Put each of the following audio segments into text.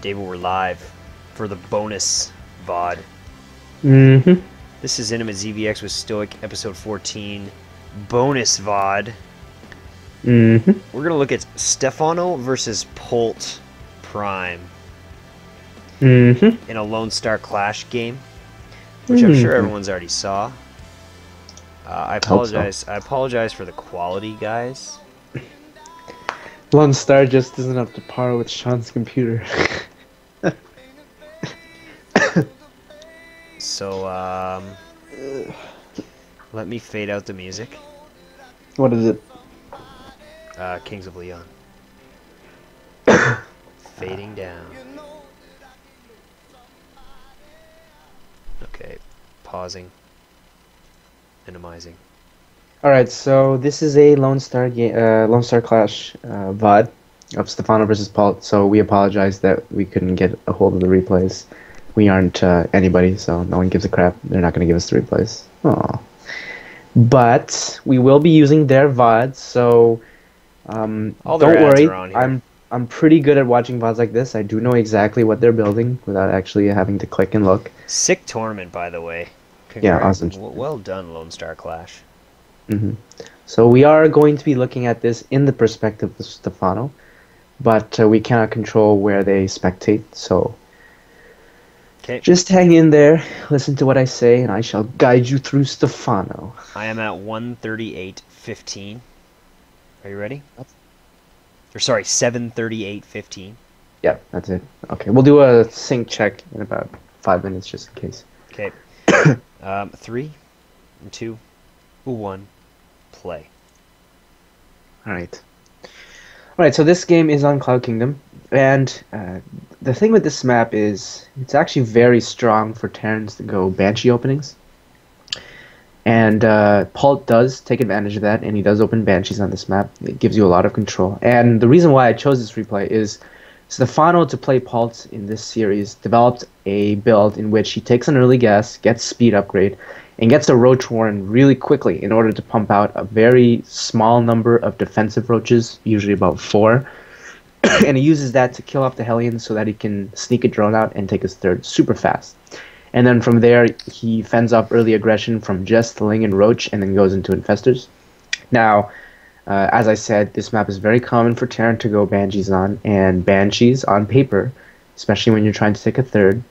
David, we're live for the bonus VOD. Mm-hmm. This is Intimate ZVX with Stoic, episode 14, bonus VOD. Mm-hmm. We're going to look at Stephano versus Polt Prime Mm-hmm. in a Lone Star Clash game, which I'm sure everyone's already saw. I apologize. I apologize for the quality, guys. Lone Star just isn't up to par with Sean's computer. So, let me fade out the music. What is it? Kings of Leon. Fading down. Okay, pausing. Minimizing. Alright, so this is a Lone Star game, Lone Star Clash VOD of Stephano versus Polt. So we apologize that we couldn't get a hold of the replays. We aren't anybody, so no one gives a crap. They're not going to give us the replays. Aww. But we will be using their VODs, so don't worry. I'm pretty good at watching VODs like this. I do know exactly what they're building without actually having to click and look. Sick tournament, by the way. Yeah, awesome. Well done, Lone Star Clash. So we are going to be looking at this in the perspective of Stephano, but we cannot control where they spectate, so just hang in there, listen to what I say, and I shall guide you through Stephano. I am at 138.15. Are you ready? Or sorry, 738.15. Yeah, that's it. Okay, we'll do a sync check in about 5 minutes just in case. Okay. 3, 2, 1, play. Alright. Alright, so this game is on Cloud Kingdom, and the thing with this map is it's actually very strong for Terrans to go Banshee openings. And Polt does take advantage of that, and he does open Banshees on this map. It gives you a lot of control. And the reason why I chose this replay is Stephano, to play Polt in this series, developed a build in which he takes an early gas, gets speed upgrade, and gets a Roach Warren really quickly in order to pump out a very small number of defensive roaches, usually about 4. And he uses that to kill off the Hellions so that he can sneak a drone out and take his third super fast. And then from there, he fends off early aggression from just Ling and Roach and then goes into Infestors. Now, as I said, this map is very common for Terran to go Banshees on, and Banshees on paper, especially when you're trying to take a third,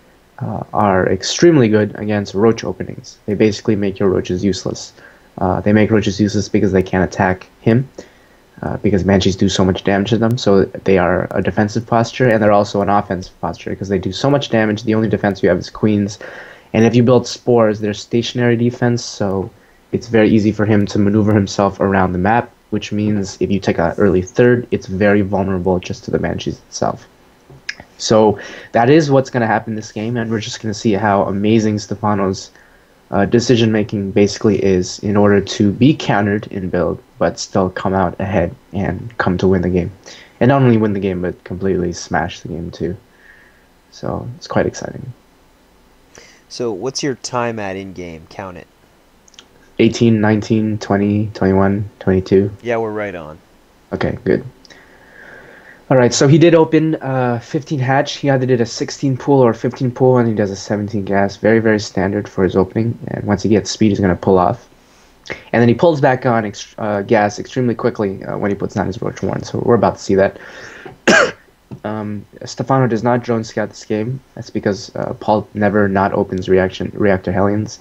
are extremely good against Roach openings. They basically make your Roaches useless. They make Roaches useless because they can't attack him, because Banshees do so much damage to them, so they are a defensive posture, and they're also an offensive posture because they do so much damage. The only defense you have is Queens, and if you build Spores, they're stationary defense, so it's very easy for him to maneuver himself around the map, which means if you take an early third, it's very vulnerable just to the Banshees itself. So that is what's going to happen in this game, and we're just going to see how amazing Stephano's decision-making basically is in order to be countered in build, but still come out ahead and come to win the game. And not only win the game, but completely smash the game too. So it's quite exciting. So what's your time at in-game? Count it. 18, 19, 20, 21, 22. Yeah, we're right on. Okay, good. Alright, so he did open 15 hatch. He either did a 16 pool or 15 pool, and he does a 17 gas. Very, very standard for his opening. And once he gets speed, he's going to pull off. And then he pulls back on gas extremely quickly when he puts down his Roach Warren. So we're about to see that. Stephano does not drone scout this game. That's because Polt never not opens reactor Hellions.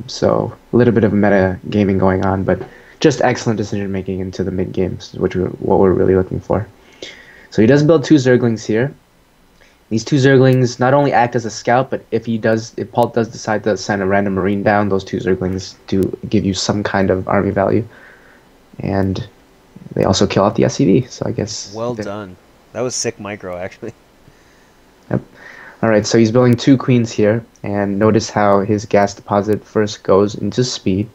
So a little bit of meta gaming going on, but just excellent decision making into the mid games, which what we're really looking for. So he does build 2 Zerglings here. These 2 Zerglings not only act as a scout, but if Polt does decide to send a random Marine down, those 2 Zerglings do give you some kind of army value. And they also kill off the SCV, so I guess... Well done. That was sick micro, actually. Yep. Alright, so he's building 2 Queens here, and notice how his gas deposit first goes into speed,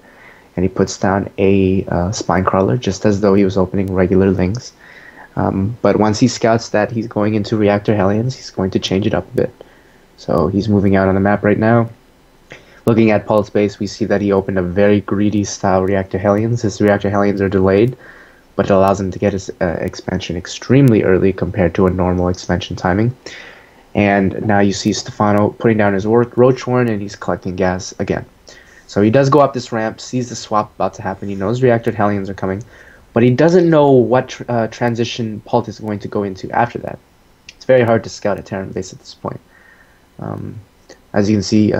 and he puts down a Spine Crawler, just as though he was opening regular Lings. But once he scouts that he's going into Reactor Hellions, he's going to change it up a bit. So he's moving out on the map right now. Looking at Polt's base, we see that he opened a very greedy style Reactor Hellions. His Reactor Hellions are delayed, but it allows him to get his expansion extremely early compared to a normal expansion timing. And now you see Stephano putting down his Roach Horn, and he's collecting gas again. So he does go up this ramp, sees the swap about to happen. He knows reactored Hellions are coming, but he doesn't know what transition Polt is going to go into after that. It's very hard to scout a Terran base at this point. As you can see,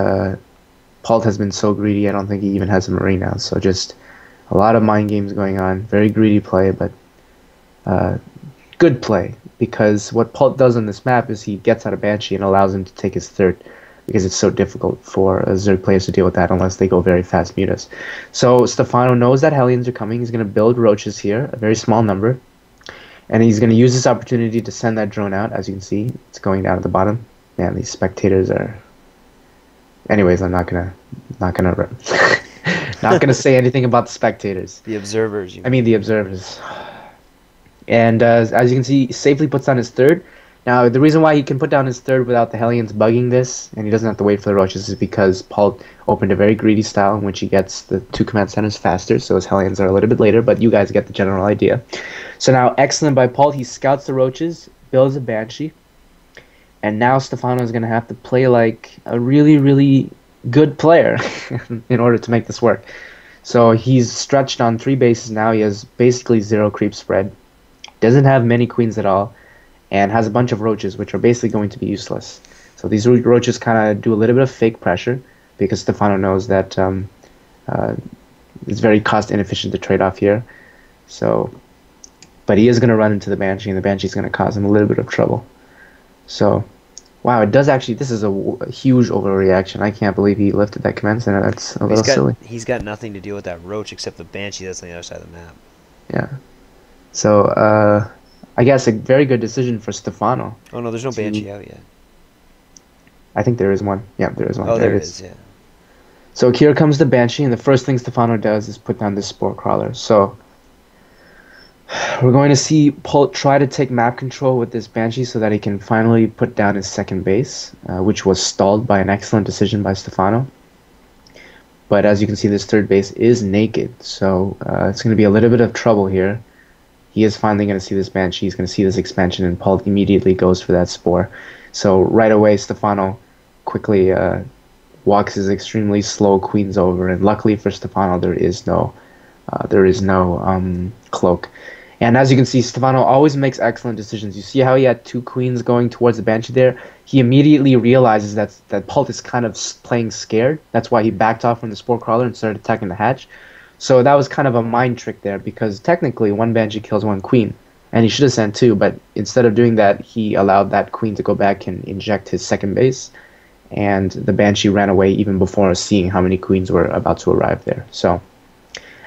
Polt has been so greedy, I don't think he even has a Marine now. So just a lot of mind games going on. Very greedy play, but good play. Because what Polt does on this map is he gets out of Banshee and allows him to take his third, because it's so difficult for Zerg players to deal with that unless they go very fast mutas. So Stephano knows that Hellions are coming. He's going to build Roaches here, a very small number. And he's going to use this opportunity to send that drone out. As you can see, it's going down at the bottom. Man, these spectators are... Anyways, I'm not gonna say anything about the spectators. The observers. I mean the observers. And as you can see, he safely puts down his third. Now, the reason why he can put down his third without the Hellions bugging this, and he doesn't have to wait for the Roaches, is because Polt opened a very greedy style in which he gets the 2 command centers faster, so his Hellions are a little bit later, but you guys get the general idea. So now, excellent by Polt. He scouts the Roaches, builds a Banshee, and now Stephano is going to have to play like a really, really good player in order to make this work. So he's stretched on 3 bases now. He has basically 0 creep spread, doesn't have many queens at all, and has a bunch of Roaches, which are basically going to be useless. So these Roaches kind of do a little bit of fake pressure, because Stephano knows that it's very cost inefficient to trade off here. So, but he is going to run into the Banshee, and the Banshee is going to cause him a little bit of trouble. So, wow, it does actually, this is a huge overreaction. I can't believe he lifted that command center. That's a little silly. He's got nothing to deal with that Roach except the Banshee that's on the other side of the map. Yeah. So, I guess a very good decision for Stephano. Oh no, there's no Banshee out yet. I think there is one. Yeah, there is one. Oh, there it is, yeah. So here comes the Banshee, and the first thing Stephano does is put down this Spore Crawler. So we're going to see Polt try to take map control with this Banshee so that he can finally put down his second base, which was stalled by an excellent decision by Stephano. But as you can see, this third base is naked, so it's going to be a little bit of trouble here. He is finally going to see this Banshee. He's going to see this expansion, and Polt immediately goes for that Spore. So right away, Stephano quickly walks his extremely slow queens over, and luckily for Stephano, there is no cloak. And as you can see, Stephano always makes excellent decisions. You see how he had 2 queens going towards the Banshee there? He immediately realizes that Polt is kind of playing scared. That's why he backed off from the Spore Crawler and started attacking the hatch. So that was kind of a mind trick there, because technically 1 Banshee kills 1 queen, and he should have sent 2, but instead of doing that, he allowed that queen to go back and inject his second base, and the Banshee ran away even before seeing how many queens were about to arrive there. So,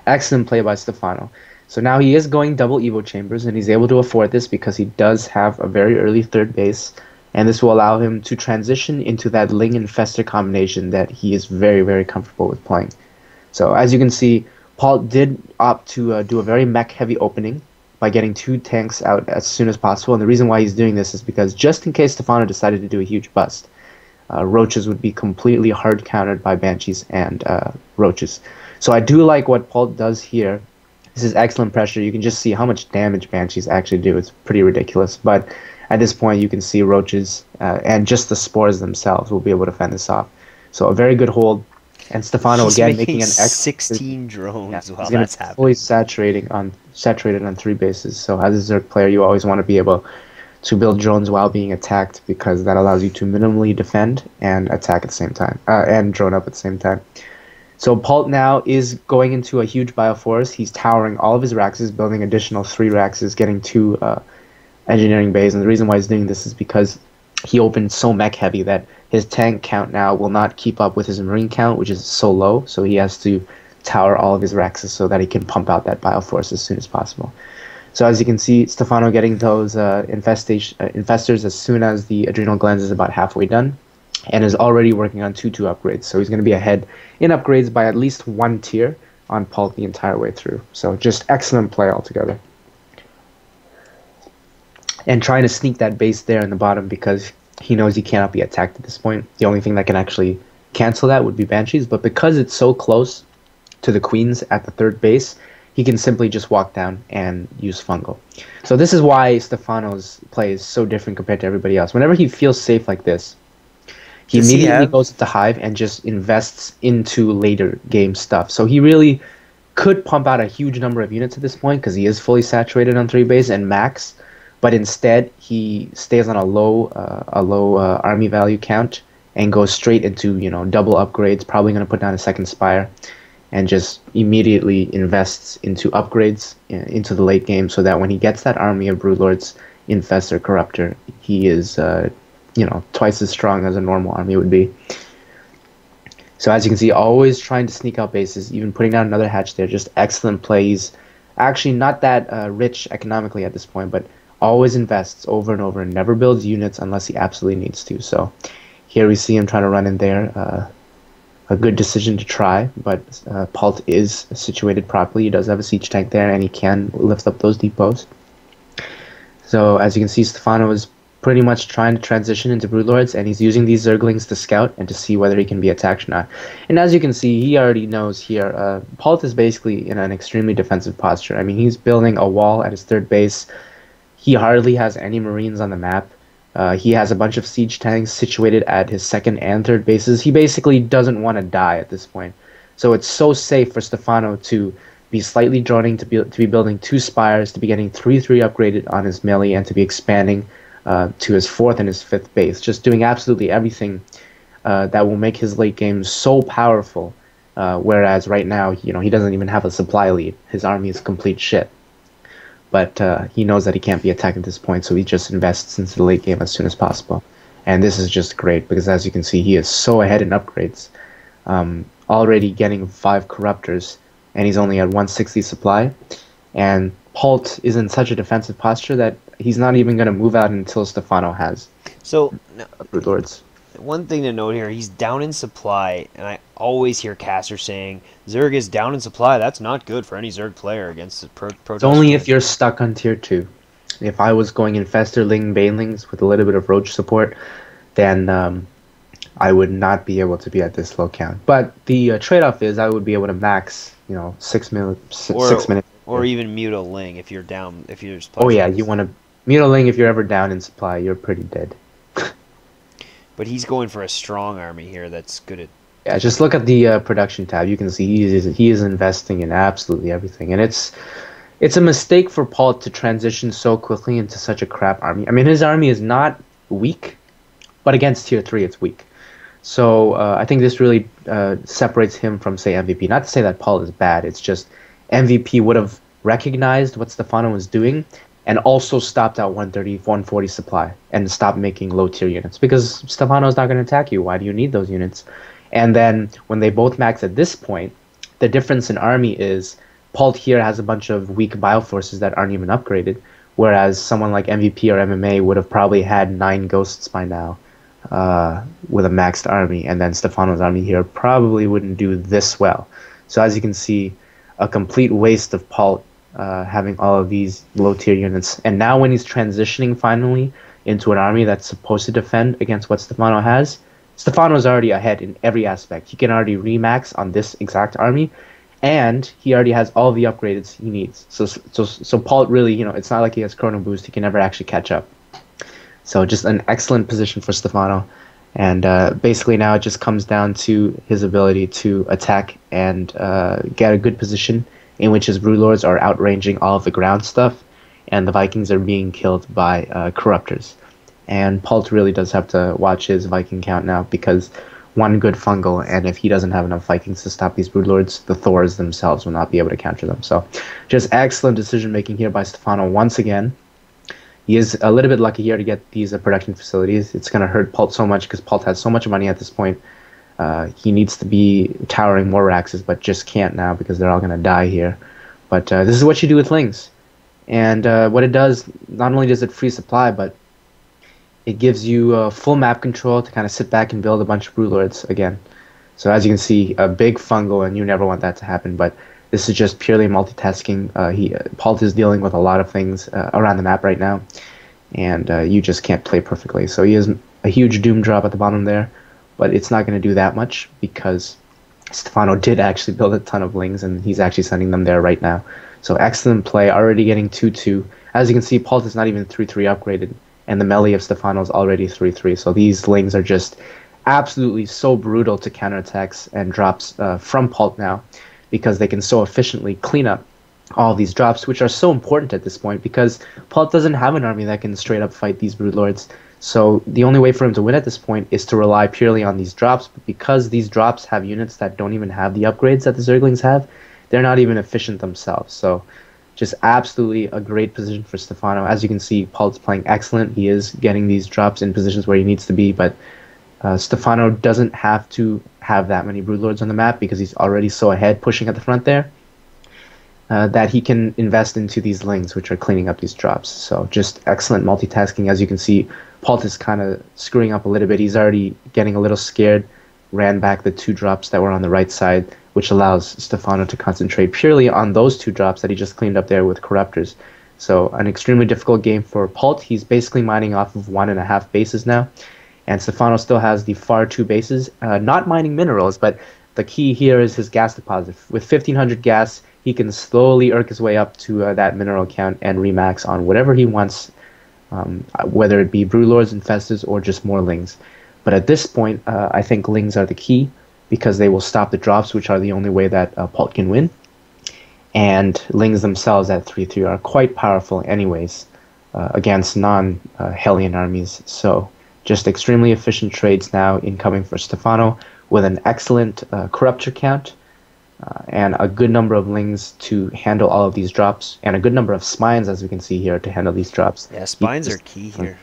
excellent play by Stephano. So now he is going double Evo chambers, and he's able to afford this because he does have a very early third base, and this will allow him to transition into that Ling and Fester combination that he is very, very comfortable with playing. So as you can see, Polt did opt to do a very mech-heavy opening by getting 2 tanks out as soon as possible, and the reason why he's doing this is because just in case Stephano decided to do a huge bust, Roaches would be completely hard-countered by Banshees and Roaches. So I do like what Polt does here. This is excellent pressure. You can just see how much damage Banshees actually do. It's pretty ridiculous, but at this point you can see Roaches and just the spores themselves will be able to fend this off. So a very good hold. And Stephano again making an 16 drones while he's that's happening. Fully saturated on 3 bases. So as a Zerg player, you always want to be able to build drones while being attacked, because that allows you to minimally defend and attack at the same time, and drone up at the same time. So Polt now is going into a huge bioforest. He's towering all of his Raxes, building additional 3 Raxes, getting 2 engineering bays. And the reason why he's doing this is because he opened so mech heavy that his tank count now will not keep up with his marine count, which is so low. So he has to tower all of his Raxes so that he can pump out that bioforce as soon as possible. So as you can see, Stephano getting those infestors as soon as the adrenal glands is about halfway done, and is already working on 2-2 upgrades. So he's going to be ahead in upgrades by at least 1 tier on Polt the entire way through. So just excellent play altogether. And trying to sneak that base there in the bottom, because he knows he cannot be attacked at this point. The only thing that can actually cancel that would be Banshees, but because it's so close to the queens at the third base, he can simply just walk down and use fungal. So this is why Stephano's play is so different compared to everybody else. Whenever he feels safe like this, he Does he immediately have? goes into Hive and just invests into later game stuff. So he really could pump out a huge number of units at this point because he is fully saturated on 3 base and max, but instead he stays on a low army value count and goes straight into, you know, double upgrades, probably going to put down a second spire, and just immediately invests into upgrades into the late game so that when he gets that army of Broodlords, Infestor, Corruptor, he is, you know, twice as strong as a normal army would be. So as you can see, always trying to sneak out bases, even putting down another hatch there, just excellent plays. Actually not that rich economically at this point, but always invests over and over and never builds units unless he absolutely needs to. So here we see him trying to run in there. A good decision to try, but Polt is situated properly. He does have a siege tank there, and he can lift up those depots. So as you can see, Stephano is pretty much trying to transition into Broodlords, and he's using these Zerglings to scout and to see whether he can be attacked or not. And as you can see, he already knows here, Polt is basically in an extremely defensive posture. I mean, he's building a wall at his 3rd base. He hardly has any Marines on the map. He has a bunch of siege tanks situated at his 2nd and 3rd bases. He basically doesn't want to die at this point. So it's so safe for Stephano to be slightly droning, to be building 2 spires, to be getting 3/3 upgraded on his melee, and to be expanding to his 4th and his 5th base. Just doing absolutely everything that will make his late game so powerful. Whereas right now, you know, he doesn't even have a supply lead. His army is complete shit. But he knows that he can't be attacked at this point, so he just invests into the late game as soon as possible. And this is just great, because as you can see, he is so ahead in upgrades. Already getting 5 Corruptors, and he's only at 160 supply. And Polt is in such a defensive posture that he's not even going to move out until Stephano has Broodlords. One thing to note here, he's down in supply, and I always hear Caster saying, Zerg is down in supply. That's not good for any Zerg player against the Protoss. It's only if you're stuck on tier 2. If I was going Infestor, Ling, Banelings with a little bit of Roach support, then I would not be able to be at this low count. But the trade-off is I would be able to max, you know, 6 minutes. Or even mute a Ling if you're down, if you're just Oh yeah, you want to mute a Ling if you're ever down in supply. You're pretty dead. But he's going for a strong army here that's good at... Yeah, just look at the production tab. You can see he is investing in absolutely everything. And it's a mistake for Paul to transition so quickly into such a crap army. I mean, his army is not weak, but against tier 3 it's weak. So I think this really separates him from, say, MVP. Not to say that Paul is bad. It's just MVP would have recognized what Stephano was doing and also stopped out 130, 140 supply and stopped making low tier units, because Stephano's not going to attack you. Why do you need those units? And then when they both max at this point, the difference in army is Polt here has a bunch of weak bioforces that aren't even upgraded, whereas someone like MVP or MMA would have probably had 9 ghosts by now with a maxed army, and then Stephano's army here probably wouldn't do this well. So as you can see, a complete waste of Polt having all of these low tier units. And now when he's transitioning finally into an army that's supposed to defend against what Stephano has, Stephano's already ahead in every aspect. He can already remax on this exact army, and he already has all the upgrades he needs. So Paul really, you know, it's not like he has Chrono Boost. He can never actually catch up. So just an excellent position for Stephano. And basically now it just comes down to his ability to attack and get a good position in which his Broodlords are outranging all of the ground stuff, and the Vikings are being killed by Corruptors. And Polt really does have to watch his Viking count now, because one good fungal, and if he doesn't have enough Vikings to stop these Broodlords, the Thors themselves will not be able to counter them. So just excellent decision making here by Stephano once again. He is a little bit lucky here to get these production facilities. It's going to hurt Polt so much because Polt has so much money at this point. He needs to be towering more Raxes, but just can't now because they're all going to die here. But this is what you do with Lings. And what it does, not only does it free supply, but it gives you full map control to kind of sit back and build a bunch of Broodlords again. So as you can see, a big fungal, and you never want that to happen, but this is just purely multitasking. Polt is dealing with a lot of things around the map right now, and you just can't play perfectly. So he has a huge doom drop at the bottom there, but it's not going to do that much because Stephano did actually build a ton of Lings, and he's actually sending them there right now. So excellent play, already getting 2-2. As you can see, Polt is not even 3-3 upgraded, and the melee of Stephano is already 3-3. So these lings are just absolutely so brutal to counterattacks and drops from Polt now, because they can so efficiently clean up all these drops, which are so important at this point, because Polt doesn't have an army that can straight up fight these Broodlords. So the only way for him to win at this point is to rely purely on these drops, but because these drops have units that don't even have the upgrades that the Zerglings have, they're not even efficient themselves. So just absolutely a great position for Stephano. As you can see, Polt's playing excellent. He is getting these drops in positions where he needs to be, but Stephano doesn't have to have that many Broodlords on the map because he's already so ahead pushing at the front there. That he can invest into these lings, which are cleaning up these drops. So just excellent multitasking. As you can see, Polt is kind of screwing up a little bit. He's already getting a little scared, ran back the 2 drops that were on the right side, which allows Stephano to concentrate purely on those 2 drops that he just cleaned up there with Corruptors. So an extremely difficult game for Polt. He's basically mining off of 1.5 bases now, and Stephano still has the far 2 bases, not mining minerals, but the key here is his gas deposit. With 1,500 gas, he can slowly work his way up to that mineral count and remax on whatever he wants, whether it be Broodlords, Infestors, or just more Lings. But at this point, I think Lings are the key because they will stop the drops, which are the only way that Polt can win. And Lings themselves at 3-3 are quite powerful anyways against non-Hellion armies. So just extremely efficient trades now incoming for Stephano with an excellent Corruptor count. And a good number of lings to handle all of these drops, and a good number of spines, as we can see here, to handle these drops. Yeah, spines are key here.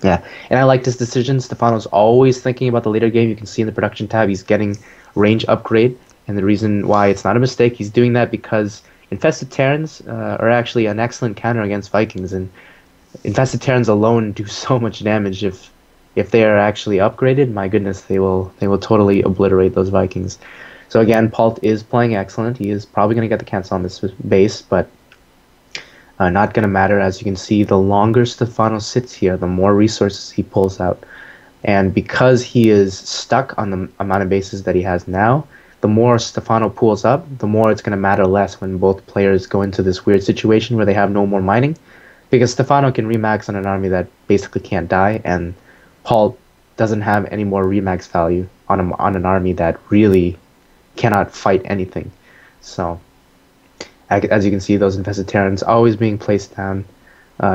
Yeah, and I like this decision. Stephano's always thinking about the later game. You can see in the production tab he's getting range upgrade, and the reason why it's not a mistake, he's doing that because Infested Terrans are actually an excellent counter against Vikings, and Infested Terrans alone do so much damage. If they are actually upgraded, my goodness, they will totally obliterate those Vikings. So again, Polt is playing excellent. He is probably going to get the cancel on this base, but not going to matter. As you can see, the longer Stephano sits here, the more resources he pulls out. And because he is stuck on the amount of bases that he has now, the more Stephano pulls up, the more it's going to matter less when both players go into this weird situation where they have no more mining. Because Stephano can remax on an army that basically can't die, and Polt doesn't have any more remax value on an army that really cannot fight anything. So as you can see, those Infested Terrans always being placed down.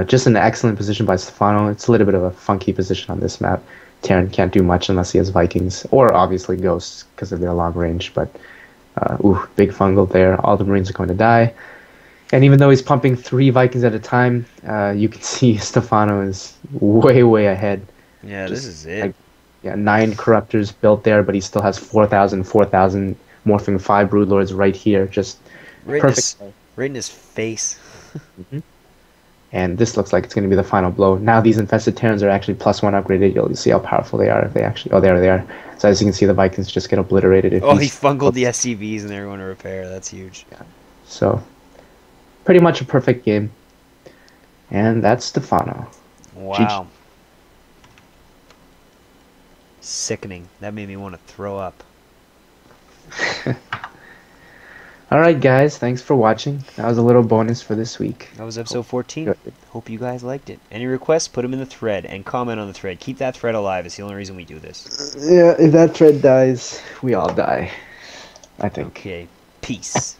Just an excellent position by Stephano. It's a little bit of a funky position on this map. Terran can't do much unless he has Vikings, or obviously Ghosts because of their long range, but big fungal there. All the Marines are going to die. And even though he's pumping 3 Vikings at a time, you can see Stephano is way ahead. Yeah, this is it. Yeah, 9 Corruptors built there, but he still has 4,000 morphing 5 Broodlords right here, just perfect. Right in his face. And this looks like it's going to be the final blow. Now these Infested Terrans are actually +1 upgraded. You'll see how powerful they are if they actually... Oh, there they are. So as you can see, the Vikings just get obliterated. If he fungled the SCVs and they're going to repair. That's huge. Yeah. So, pretty much a perfect game. And that's Stephano. Wow. Sickening. That made me want to throw up. Alright guys, thanks for watching. That was a little bonus for this week. That was episode 14. Hope you guys liked it. Any requests, put them in the thread and comment on the thread. Keep that thread alive. It's the only reason we do this. Yeah, if that thread dies, we all die, I think. Okay, peace.